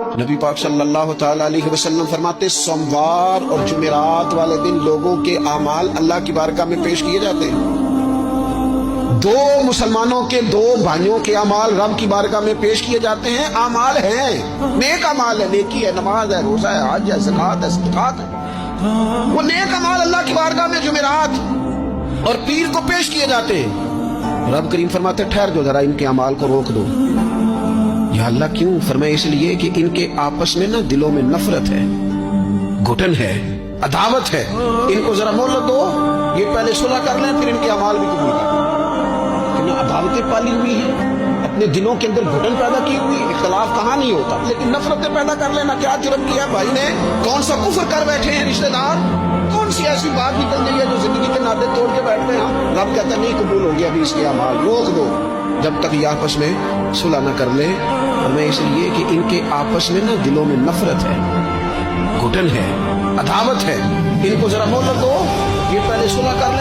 نبی پاک صلی اللہ تعالی علیہ وسلم فرماتے سوموار اور جمعرات والے دن لوگوں کے اعمال اللہ کی بارگاہ میں پیش کیے جاتے ہیں۔ دو مسلمانوں کے دو بھائیوں کے اعمال رب کی بارگاہ میں پیش کیے جاتے ہیں۔ اعمال ہیں، نیک اعمال ہے، نیکی ہے، نماز ہے، روزہ ہے، حج ہے، زکوٰۃ ہے، صدقات ہے، وہ نیک اعمال اللہ کی بارگاہ میں جمعرات اور پیر کو پیش کیے جاتے ہیں۔ رب کریم فرماتے ٹھہر جو ذرا ان کے اعمال کو روک دو۔ یا اللہ کیوں؟ فرمایا اس لیے کہ ان کے آپس میں نا دلوں میں نفرت ہے، گھٹن ہے، عداوت ہے، ان کو ذرا مہلت دو، یہ پہلے صلح کر لیں پھر ان کے اعمال بھی قبول کر لیں۔ اتنی عداوتیں پالی ہوئی ہیں، اپنے دلوں کے اندر گھٹن پیدا کی ہوئی، اختلاف کہاں نہیں ہوتا لیکن نفرتیں پیدا کر لینا کیا جرم کیا بھائی نے؟ کون سا کفر کر بیٹھے ہیں رشتہ دار؟ کون سی ایسی بات نکل گئی ہے جو زندگی کے ناطے توڑ کے بیٹھتے ہیں؟ رب کہتا نہیں قبول ہو گیا ابھی اس کے اعمال، روک دو جب تک یہ آپس میں صلح نہ کر لے۔ اور میں اس لیے کہ ان کے آپس میں نا دلوں میں نفرت ہے، گھٹن ہے، عداوت ہے، ان کو ذرا مہلت دو، یہ پہلے صلح کر لے